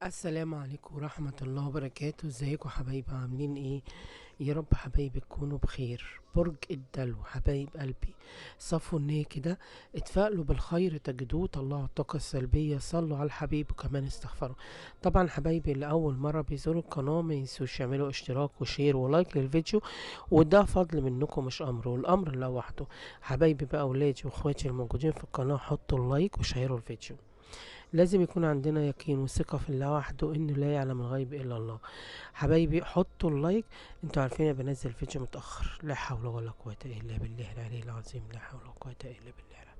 السلام عليكم ورحمة الله وبركاته. ازيكم حبايبي؟ عاملين ايه؟ يا رب حبايبي تكونوا بخير. برج الدلو حبايب قلبي، صفوا النية كده، اتفائلوا بالخير تجدوه، طلعوا الطاقة السلبية، صلوا على الحبيب وكمان استغفروا. طبعا حبايبي اللي أول مرة بيزوروا القناة ما ينسوش يعملوا اشتراك وشير ولايك للفيديو، وده فضل منكم مش أمر، والأمر لله وحده. حبايبي بقى أولادي وإخواتي الموجودين في القناة، حطوا اللايك وشيروا الفيديو. لازم يكون عندنا يقين وثقة في الله وحده، انه لا يعلم الغيب الا الله. حبايبي حطوا اللايك. انتوا عارفين انا بنزل فيديو متأخر، لا حول ولا قوة الا بالله العلي العظيم، لا حول ولا قوة الا بالله العظيم.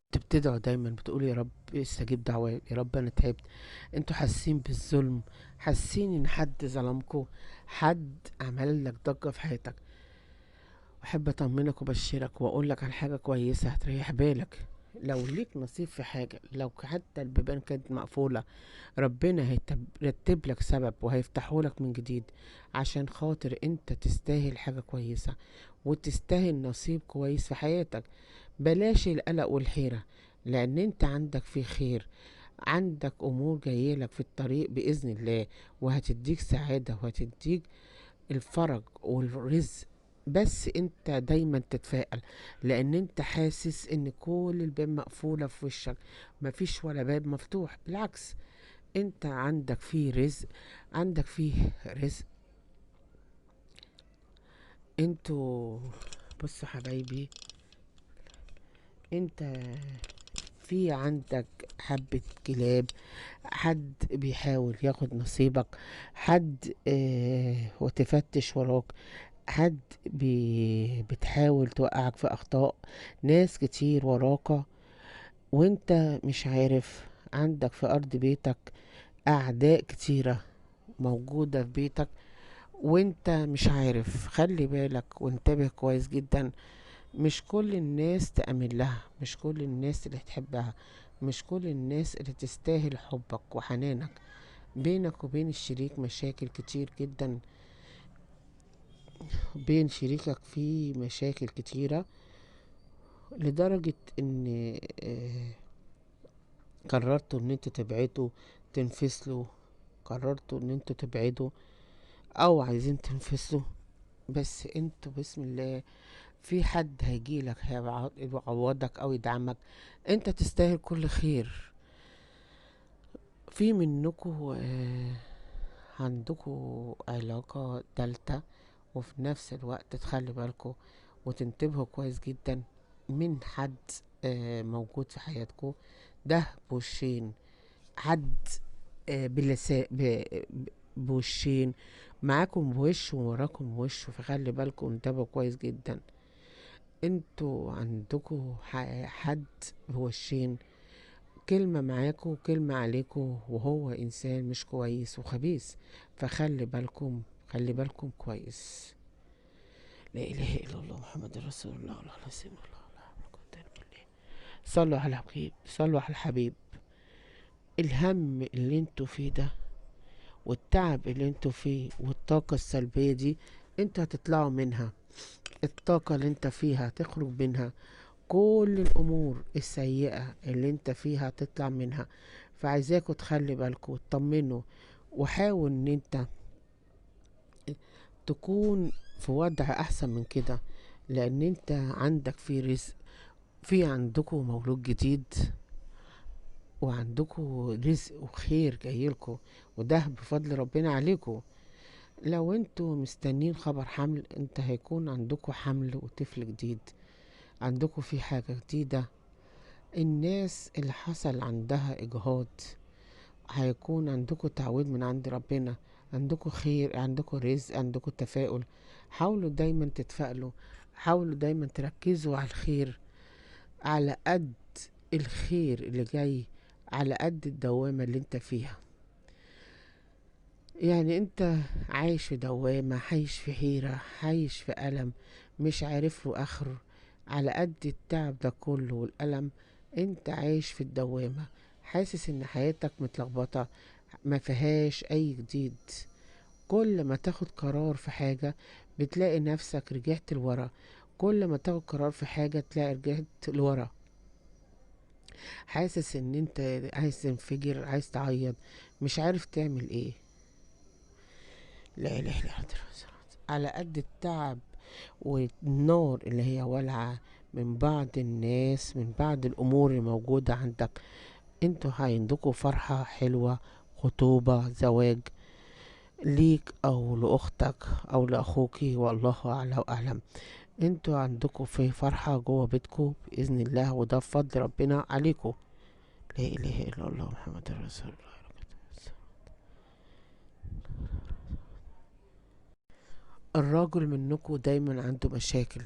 انتوا بتدعوا دايما بتقولوا يا رب استجيب دعوات، يا رب انا تعبت. انتوا حاسين بالظلم، حاسين ان حد ظلمكوا، حد عمل لك ضجة في حياتك. احب اطمنك وبشرك واقول لك على حاجه كويسه هتريح بالك. لو ليك نصيب في حاجه، لو حتى البيبان كانت مقفوله، ربنا هيرتب لك سبب وهيفتحه لك من جديد، عشان خاطر انت تستاهل حاجه كويسه وتستاهل نصيب كويس في حياتك. بلاش القلق والحيره، لان انت عندك في خير، عندك امور جايلك في الطريق باذن الله، وهتديك سعاده وهتديك الفرج والرزق. بس انت دايما تتفائل، لان انت حاسس ان كل الباب مقفولة في وشك، مفيش ولا باب مفتوح، بالعكس انت عندك فيه رزق، عندك فيه رزق. انتوا بصوا حبايبي، انت في عندك حبة كلاب، حد بيحاول ياخد نصيبك، حد وتفتش وراك، حد بتحاول توقعك في اخطاء، ناس كتير وراك وانت مش عارف. عندك في ارض بيتك اعداء كتيرة موجودة في بيتك وانت مش عارف. خلي بالك وانتبه كويس جدا، مش كل الناس تأمن لها، مش كل الناس اللي تحبها، مش كل الناس اللي تستاهل حبك وحنانك. بينك وبين الشريك مشاكل كتير جدا، بين شريكك في مشاكل كتيرة، لدرجة ان قررتوا ان انتوا تبعدوا، تنفصلوا. قررتوا ان انتوا تبعدوا او عايزين تنفصلوا، بس انتوا بسم الله في حد هيجيلك هيعوضك او يدعمك. انت تستاهل كل خير. في منكم عندكم علاقة تالتة، وفي نفس الوقت تخلي بالكم وتنتبهوا كويس جدا من حد موجود في حياتكم. ده بوشين، حد بوشين، معاكم بوش ووراكم بوش، فخلي بالكم انتبهوا كويس جدا. انتوا عندكم حد بوشين، كلمة معاكم وكلمة عليكم، وهو إنسان مش كويس وخبيث، فخلي بالكم، خلي بالكم كويس. لا إله إلا الله محمد رسول الله، الله لا سيما الله، لا حول ولا قوة إلا بالله. صلوا على الحبيب، صلوا على الحبيب. الهم اللي انتوا فيه ده والتعب اللي انتوا فيه والطاقة السلبية دي، انتوا هتطلعوا منها. الطاقة اللي انت فيها هتخرج منها، كل الامور السيئة اللي انت فيها هتطلع منها. فعايزاكوا تخلي بالكوا وتطمنوا، وحاول ان انت تكون في وضع احسن من كده، لان انت عندك في رزق، في عندكوا مولود جديد، وعندكوا رزق وخير جايلكوا، وده بفضل ربنا عليكوا. لو انتوا مستنين خبر حمل، انت هيكون عندكوا حمل وطفل جديد، عندكوا في حاجة جديدة. الناس اللي حصل عندها اجهاض، هيكون عندكوا تعويض من عند ربنا، عندكوا خير، عندكوا رزق، عندكوا تفاؤل. حاولوا دايما تتفائلوا، حاولوا دايما تركزوا على الخير، على قد الخير اللي جاي، على قد الدوامة اللي انت فيها. يعني انت عايش في دوامة، عايش في حيرة، عايش في ألم مش عارف له آخره. على قد التعب ده كله والألم، انت عايش في الدوامة، حاسس ان حياتك متلخبطة، ما فيهاش اي جديد. كل ما تاخد قرار في حاجة بتلاقي نفسك رجعت لورا، كل ما تاخد قرار في حاجة تلاقي رجعت لورا. حاسس ان انت عايز تنفجر، عايز تعيط، مش عارف تعمل ايه. لا اله الا الله. على قد التعب والنار اللي هي والعة من بعض الناس، من بعض الامور الموجودة عندك، انتوا عندكوا فرحة حلوة، خطوبة، زواج ليك او لاختك او لاخوكي، والله اعلى واعلم. انتوا عندكوا في فرحة جوه بيتكوا باذن الله، وده بفضل ربنا عليكوا. لا اله الا الله محمد رسول الله. الراجل منكوا دايما عنده مشاكل،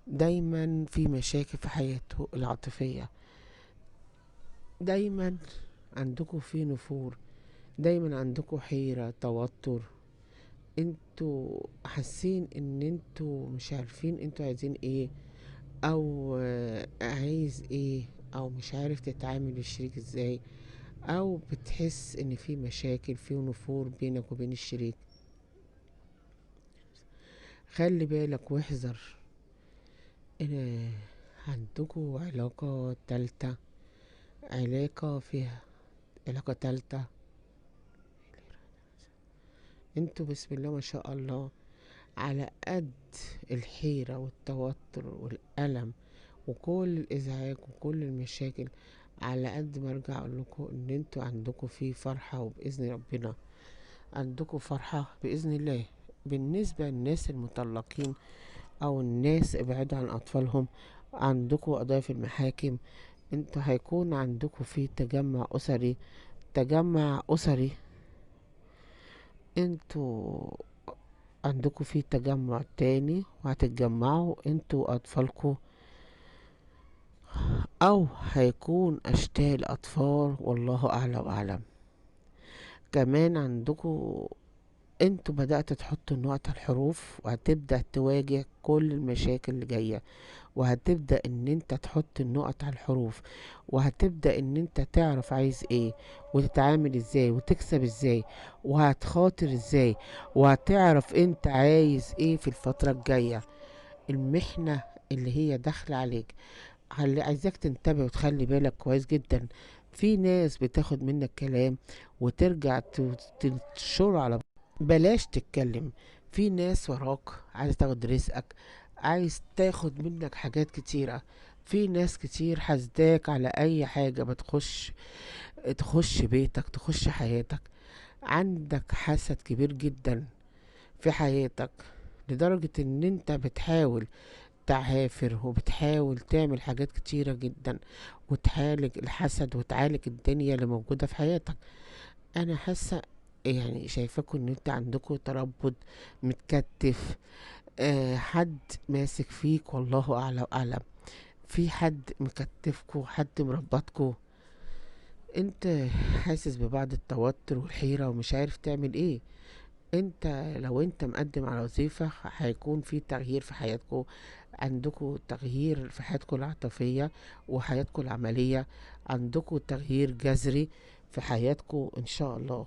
دايما في مشاكل في حياته العاطفية، دايما عندكوا في نفور، دايما عندكوا حيرة، توتر. انتوا حاسين ان انتوا مش عارفين انتوا عايزين ايه، او عايز ايه، او مش عارف تتعامل الشريك ازاي، او بتحس ان في مشاكل، في نفور بينك وبين الشريك. خلي بالك واحذر ان عندكوا علاقة تالتة، علاقة فيها علاقة تالتة. انتوا بسم الله ما شاء الله، على قد الحيرة والتوتر والألم وكل الإزعاج وكل المشاكل، على قد ما ارجع اقول لكم ان انتوا عندكم في فرحة، وبإذن ربنا عندكم فرحة بإذن الله. بالنسبة للناس المطلقين او الناس ابعدوا عن اطفالهم، عندكم قضايا في المحاكم، انتوا هيكون عندكم في تجمع اسري، تجمع اسري. انتوا عندكم في تجمع تاني، وهتتجمعوا انتوا واطفالكم، او هيكون اشكال اطفال، والله اعلى واعلم. كمان عندكم انتوا بدأت تحطوا نقط الحروف، وهتبدأ تواجه كل المشاكل اللي جاية، وهتبدأ ان انت تحط النقط على الحروف، وهتبدأ ان انت تعرف عايز ايه، وتتعامل ازاي، وتكسب ازاي، وهتخاطر ازاي، وهتعرف انت عايز ايه في الفترة الجاية. المحنة اللي هي داخلة عليك، عايزاك تنتبه وتخلي بالك كويس جدا. في ناس بتاخد منك كلام وترجع تنشره على، بلاش تتكلم. في ناس وراك عايز تاخد رزقك، عايز تاخد منك حاجات كتيرة. في ناس كتير حاسداك على اي حاجة بتخش، تخش بيتك، تخش حياتك. عندك حسد كبير جدا في حياتك، لدرجة ان انت بتحاول تعافر وبتحاول تعمل حاجات كتيرة جدا، وتعالج الحسد وتعالج الدنيا اللي موجودة في حياتك. انا حاسة يعني شايفاكوا ان انت عندكوا تربط متكتف، حد ماسك فيك، والله اعلى واعلم. في حد مكتفكوا، حد مربطكوا. انت حاسس ببعض التوتر والحيرة ومش عارف تعمل ايه. انت لو انت مقدم على وظيفة، هيكون في تغيير في حياتكو، عندكو تغيير في حياتكو العاطفية وحياتكو العملية، عندكو تغيير جذري في حياتكو ان شاء الله.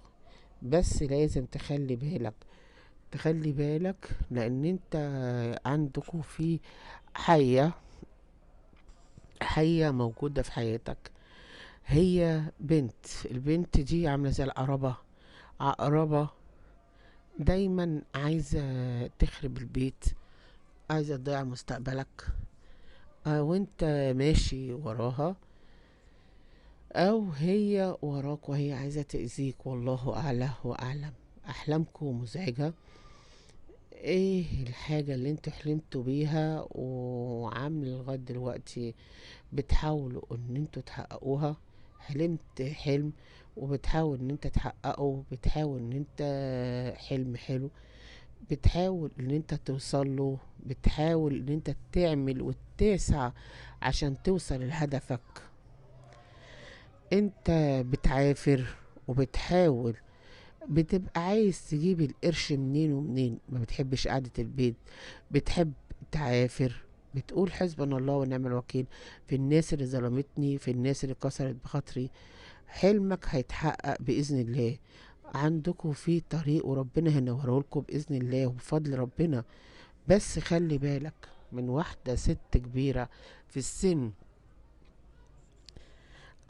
بس لازم تخلي بالك، تخلي بالك، لان انت عندكو في حية، حية موجودة في حياتك. هي بنت، البنت دي عاملة زي العقربة، عقربة دايما عايزة تخرب البيت، عايزة تضيع مستقبلك، وانت ماشي وراها، او هي وراك وهي عايزة تأذيك، والله اعلى واعلم. احلامكم مزعجة. ايه الحاجة اللي انتوا حلمتوا بيها وعامل لغاية دلوقتي بتحاولوا ان انتوا تحققوها؟ حلمت حلم وبتحاول ان انت تحققه، بتحاول ان انت حلم حلو، بتحاول ان انت توصل له، بتحاول ان انت تعمل وتسعى عشان توصل لهدفك. انت بتعافر وبتحاول، بتبقى عايز تجيب القرش منين ومنين، ما بتحبش قعدة البيت، بتحب تعافر. بتقول حسبنا الله ونعم الوكيل في الناس اللي ظلمتني، في الناس اللي كسرت بخاطري. حلمك هيتحقق بإذن الله. عندكم في طريق وربنا هينوره لكم بإذن الله وبفضل ربنا. بس خلي بالك من واحدة ست كبيرة في السن،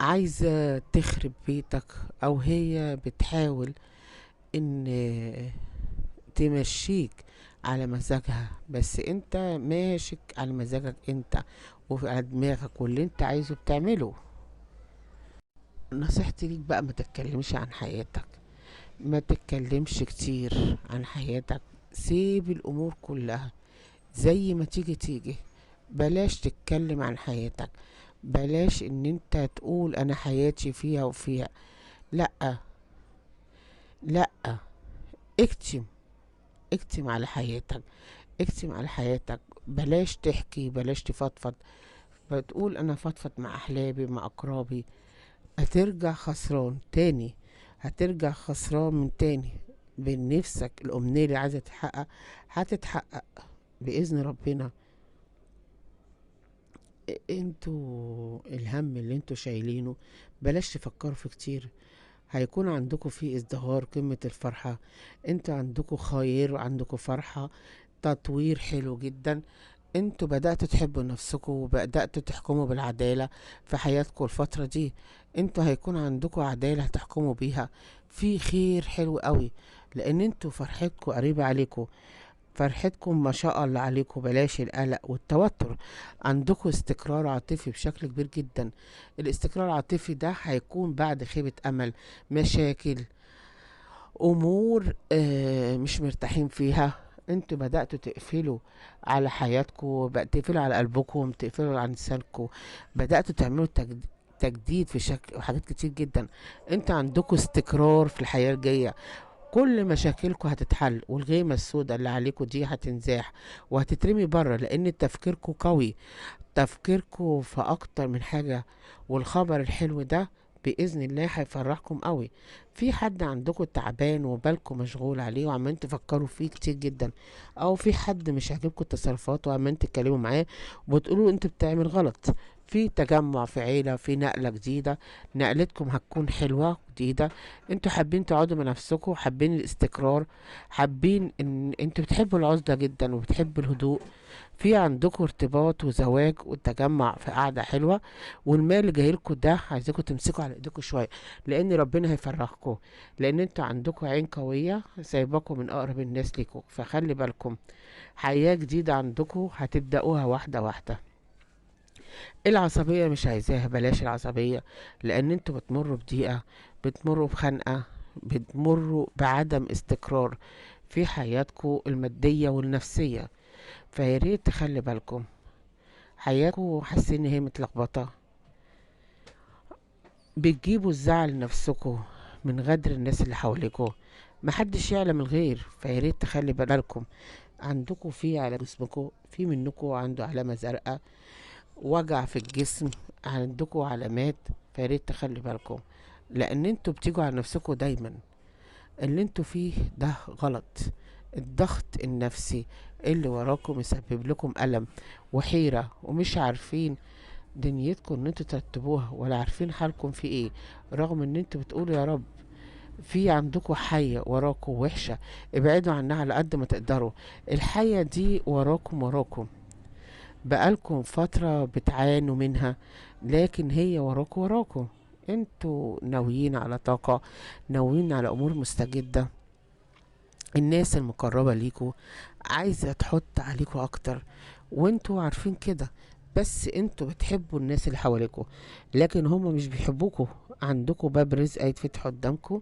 عايزة تخرب بيتك، او هي بتحاول ان تمشيك على مزاجها، بس انت ماشيك على مزاجك انت وعلى دماغك واللي انت عايزه بتعمله. نصيحتي ليك بقى ما تتكلمش عن حياتك، ما تتكلمش كتير عن حياتك، سيب الامور كلها زي ما تيجي تيجي. بلاش تتكلم عن حياتك، بلاش ان انت تقول انا حياتي فيها وفيها. لا، لا، اكتم، اكتم على حياتك، اكتم على حياتك. بلاش تحكي، بلاش تفضفض. بتقول انا فضفض مع احبابي مع اقرابي، هترجع خسران تاني، هترجع خسران من تاني. بين نفسك الامنية اللي عايزة تتحقق هتتحقق بإذن ربنا. انتوا الهم اللي انتوا شايلينه بلاش تفكروا فيه كتير. هيكون عندكم فيه ازدهار قمة الفرحة. انتوا عندكم خير وعندكم فرحة، تطوير حلو جدا. انتوا بدأتوا تحبوا نفسكم وبدأتوا تحكموا بالعدالة في حياتكم الفترة دي. انتوا هيكون عندكم عدالة هتحكموا بيها، في خير حلو قوي، لان انتوا فرحتكم قريبة عليكم، فرحتكم ما شاء الله عليكم. بلاش القلق والتوتر، عندكم استقرار عاطفي بشكل كبير جدا. الاستقرار العاطفي ده هيكون بعد خيبة امل، مشاكل، امور مش مرتاحين فيها. انتوا بدأتوا تقفلوا على حياتكم، تقفلوا على قلبكم، تقفلوا على لسانكم، بدأتوا تعملوا تجديد في شكل حاجات كتير جدا. انت عندكم استقرار في الحياة الجاية، كل مشاكلكم هتتحل، والغيمة السوداء اللي عليكم دي هتنزاح وهتترمي بره، لان تفكيركم قوي، تفكيركم في اكتر من حاجة. والخبر الحلو ده بإذن الله هيفرحكم قوي. في حد عندكم تعبان وبالكم مشغول عليه وعمالين تفكروا فيه كتير جدا، او في حد مش عاجبكم تصرفاته وعمالين تتكلموا معاه وبتقولوا انت بتعمل غلط. في تجمع في عيلة، في نقلة جديدة، نقلتكم هتكون حلوة جديدة. انتوا حابين تقعدوا مع نفسكم، حابين الاستقرار، حابين ان انتوا بتحبوا العزلة جدا وبتحبوا الهدوء. في عندكم ارتباط وزواج والتجمع في قعدة حلوة. والمال اللي جايلكوا ده عايزكم تمسكوا على ايديكم شوية، لان ربنا هيفرحكم، لان انتوا عندكم عين قوية سايباكم من اقرب الناس ليكم. فخلي بالكم، حياة جديدة عندكم هتبدأوها واحدة واحدة. العصبية مش عايزاها، بلاش العصبية، لان انتوا بتمروا بضيقة، بتمروا بخنقة، بتمروا بعدم استقرار في حياتكم المادية والنفسية. فياريت تخلي بالكم، حياتكم حاسين ان هي متلخبطة، بتجيبوا الزعل لنفسكم من غدر الناس اللي حواليكوا. محدش يعلم الغير، فياريت تخلي بالكم. عندكم في على جسمكم، في منكم عنده علامة زرقاء، وجع في الجسم، عندكم علامات. فياريت تخلي بالكم، لان انتوا بتيجوا على نفسكم دايما. اللي انتوا فيه ده غلط. الضغط النفسي اللي وراكم مسبب لكم ألم وحيرة، ومش عارفين دنيتكم ان انتوا ترتبوها، ولا عارفين حالكم في ايه، رغم ان انتوا بتقولوا يا رب. في عندكم حية وراكم وحشة، ابعدوا عنها على قد ما تقدروا. الحية دي وراكم بقالكم فترة بتعانوا منها، لكن هي وراكم. انتوا ناويين على طاقة، ناويين على امور مستجدة. الناس المقربة ليكوا عايزة تحط عليكوا اكتر، وانتوا عارفين كده. بس انتوا بتحبوا الناس اللي حواليكوا، لكن هما مش بيحبوكوا. عندكوا باب رزق هيتفتح قدامكوا،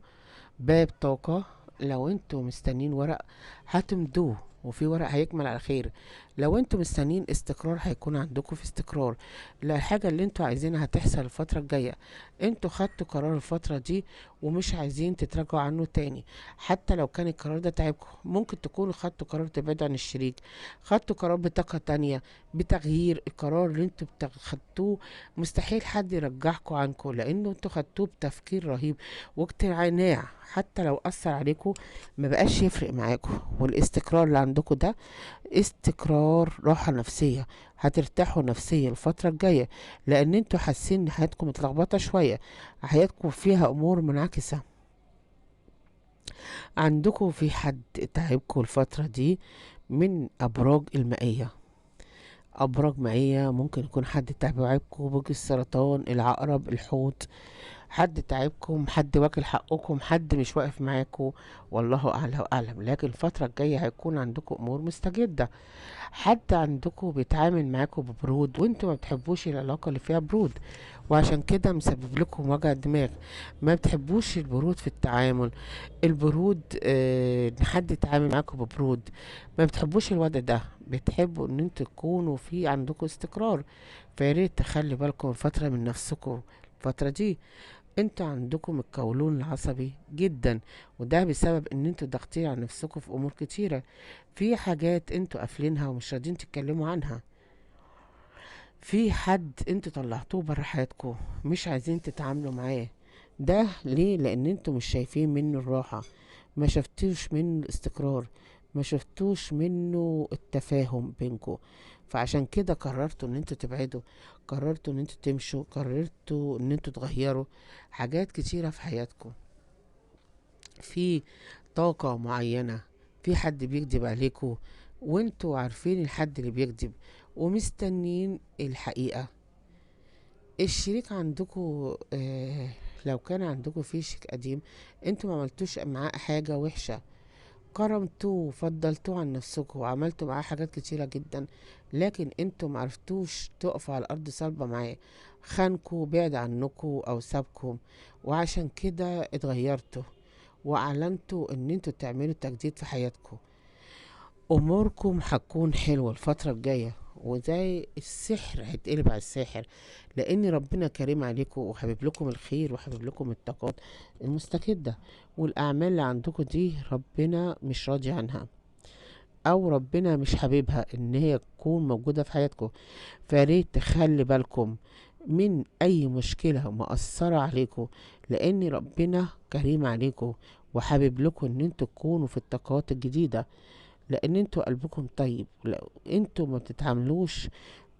باب طاقة. لو انتوا مستنين ورق هتمدوه، وفي ورق هيكمل على خير. لو انتوا مستنين استقرار هيكون عندكم في استقرار. لا، الحاجة اللي انتوا عايزينها هتحصل الفترة الجاية. انتوا خدتوا قرار الفترة دي ومش عايزين تتراجعوا عنه تاني. حتى لو كان القرار ده تعبكم، ممكن تكونوا خدتوا قرار تبعدوا عن الشريك، خدتوا قرار بطاقة تانية، بتغيير. القرار اللي انتوا خدتوه مستحيل حد يرجعكم عنكم، لانه انتوا خدتوه بتفكير رهيب واقتناع. حتى لو أثر عليكم ما بقاش يفرق معاكم. والاستقرار اللي عندكم ده استقرار راحة نفسية، هترتاحوا نفسيا الفترة الجاية، لأن انتوا حاسين ان حياتكم متلخبطة شوية، حياتكم فيها أمور منعكسة. عندكم في حد تعبكم الفترة دي من أبراج المائية، ابراج مائية، ممكن يكون حد تعبكم، برج السرطان، العقرب، الحوت، حد تعبكم، حد واكل حقكم، حد مش واقف معاكم، والله اعلى واعلم. لكن الفترة الجاية هيكون عندكم امور مستجدة، حد عندكم بيتعامل معاكم ببرود وانتوا ما بتحبوش العلاقة اللي فيها برود، وعشان كده مسبب لكم وجع دماغ. ما بتحبوش البرود في التعامل، البرود ان حد يتعامل معاكم ببرود، ما بتحبوش الوضع ده، بتحبوا ان انتوا تكونوا في عندكم استقرار. فياريت تخلي بالكم الفترة من نفسكم. الفترة دي انتوا عندكم القولون العصبي جدا، وده بسبب ان انتوا ضاغطين على نفسكم في امور كتيرة، في حاجات انتوا قافلينها ومش راضيين تتكلموا عنها، في حد انتوا طلعتوه بره حياتكم مش عايزين تتعاملوا معاه. ده ليه؟ لان انتوا مش شايفين منه الراحة، ما شفتوش منه الاستقرار، ما شفتوش منه التفاهم بينكم. فعشان كده قررتوا ان انتوا تبعدوا، قررتوا ان انتوا تمشوا، قررتوا ان انتوا تغيروا حاجات كتيرة في حياتكم. في طاقة معينة، في حد بيكذب عليكم وانتوا عارفين الحد اللي بيكذب ومستنين الحقيقة. الشريك عندكم لو كان عندكم في شريك قديم، انتوا ما عملتوش معاه حاجة وحشة، كرمتوه وفضلتوه عن نفسكم وعملتوا معاه حاجات كتيرة جدا، لكن انتوا معرفتوش تقفوا على الارض صلبة معاه، خانكوا، بعد عنكوا او سابكم، وعشان كده اتغيرتوا واعلنتوا ان انتوا تعملوا تجديد في حياتكم. اموركم هتكون حلوة الفترة الجاية، وزي السحر هيتقلب على الساحر، لان ربنا كريم عليكم وحبيب لكم الخير وحبيب لكم الطاقات المستجدة. والاعمال اللي عندكم دي ربنا مش راضي عنها، او ربنا مش حاببها ان هي تكون موجودة في حياتكم. فياريت تخلي بالكم من اي مشكلة مأثرة عليكم، لان ربنا كريم عليكم وحابب لكم ان انتوا تكونوا في الطاقات الجديدة، لان انتوا قلبكم طيب، لو انتوا ما بتتعاملوش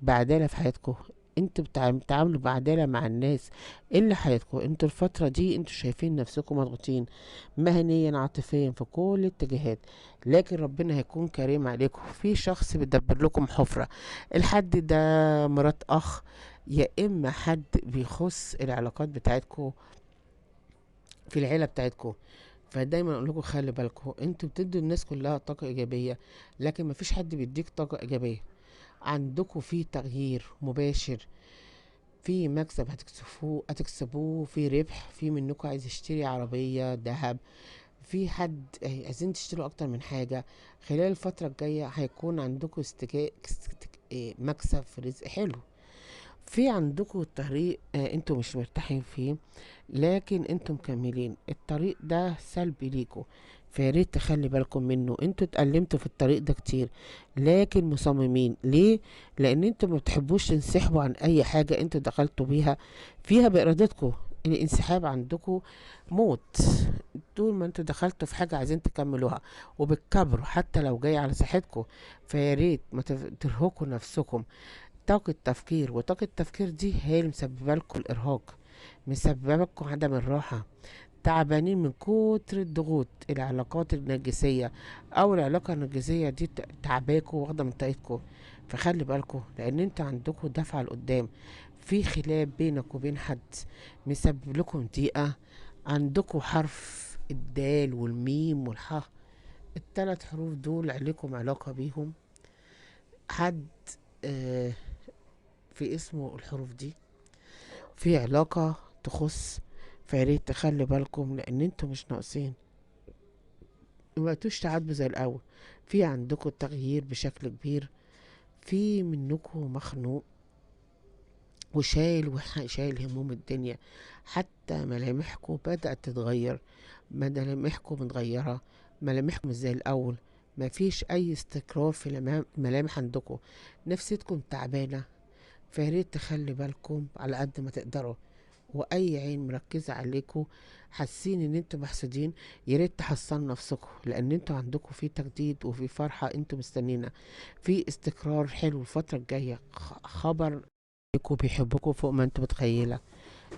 بعدالة في حياتكم، انتوا بتتعاملوا بعدالة مع الناس اللي حياتكم. انتوا الفترة دي انتوا شايفين نفسكم مضغوطين مهنيا عاطفيا في كل الاتجاهات، لكن ربنا هيكون كريم عليكم. في شخص بيدبر لكم حفرة، الحد ده مرات اخ، يا اما حد بيخص العلاقات بتاعتكم في العيلة بتاعتكم. فدايما اقول لكم خلي بالكم، انتوا بتدوا الناس كلها طاقة ايجابية، لكن مفيش حد بيديك طاقة ايجابية. عندكم في تغيير مباشر، في مكسب هتكسبوه، في ربح، في منكم عايز يشتري عربية، ذهب، في حد عايزين تشتروا اكتر من حاجة. خلال الفترة الجاية هيكون عندكم مكسب في رزق حلو. في عندكم طريق انتوا مش مرتاحين فيه، لكن انتوا مكملين الطريق ده سلبي ليكوا، فياريت تخلي بالكم منه. انتوا اتألمتوا في الطريق ده كتير، لكن مصممين ليه؟ لان انتوا ما بتحبوش تنسحبوا عن اي حاجة انتوا دخلتوا بيها فيها بارادتكم. الانسحاب عندكم موت، طول ما انتوا دخلتوا في حاجة عايزين تكملوها وبتكبروا حتى لو جاي على صحتكم. فياريت ما ترهقوا نفسكم. طاقة تفكير، وطاقة التفكير دي هي اللي مسببة لكم الإرهاق، مسببة لكم عدم الراحة، تعبانين من كتر الضغوط. العلاقات النرجسية أو العلاقة النرجسية دي تعباكوا واخدة من طاقتكم. فخلي بالكم، لأن انتوا عندكم دفعة لقدام، في خلاف بينك وبين حد مسبب لكم ضيقة. عندكم حرف الدال والميم والحاء، الثلاث حروف دول عليكم علاقة بيهم، حد آه في اسمه الحروف دي في علاقة تخص. فياريت تخلي بالكم، لان انتوا مش ناقصين، مبقتوش تعاتبوا زي الاول، في عندكم تغيير بشكل كبير، في منكم مخنوق شايل هموم الدنيا، حتى ملامحكم بدأت تتغير، ملامحكم متغيرة، ملامحكم مش زي الأول، مفيش أي استقرار في الملامح عندكم، نفسيتكم تعبانة. فياريت تخلي بالكم على قد ما تقدروا، واي عين مركزة عليكم حاسين ان انتوا محسودين، ياريت تحصنوا نفسكم، لان انتوا عندكم في تجديد وفي فرحة انتوا مستنينا، في استقرار حلو الفترة الجاية، خبر ليكوا بيحبكوا فوق ما انتوا متخيلة.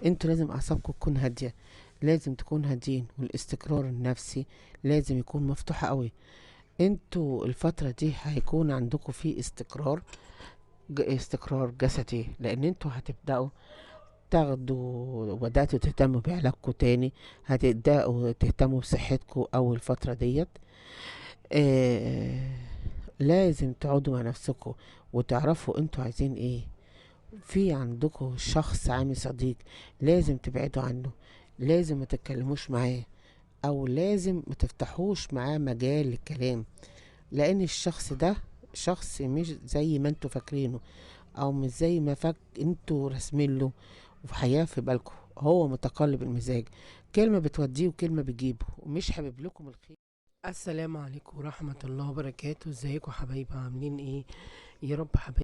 انتوا لازم اعصابكم تكون هادية، لازم تكون هادين، والاستقرار النفسي لازم يكون مفتوح قوي. انتوا الفترة دي هيكون عندكم في استقرار استقرار جسدي، لان انتوا هتبدأوا تاخدوا بدأتوا تهتموا بعلاجكم تاني، هتبدأوا تهتموا بصحتكم أول فترة ديت. آه لازم تقعدوا مع نفسكم وتعرفوا انتوا عايزين ايه. في عندكم شخص عامل صديق لازم تبعدوا عنه، لازم ما تتكلموش معاه، او لازم ما تفتحوش معاه مجال للكلام، لان الشخص ده شخص مش زي ما انتوا فاكرينه، او مش زي ما انتوا راسمين له وفي حياة في بالكم. هو متقلب المزاج، كلمة بتوديه وكلمة بتجيبه، ومش حابب لكم الخير. السلام عليكم ورحمة الله وبركاته. ازيكم حبايبي، عاملين ايه؟ يا رب حبايبي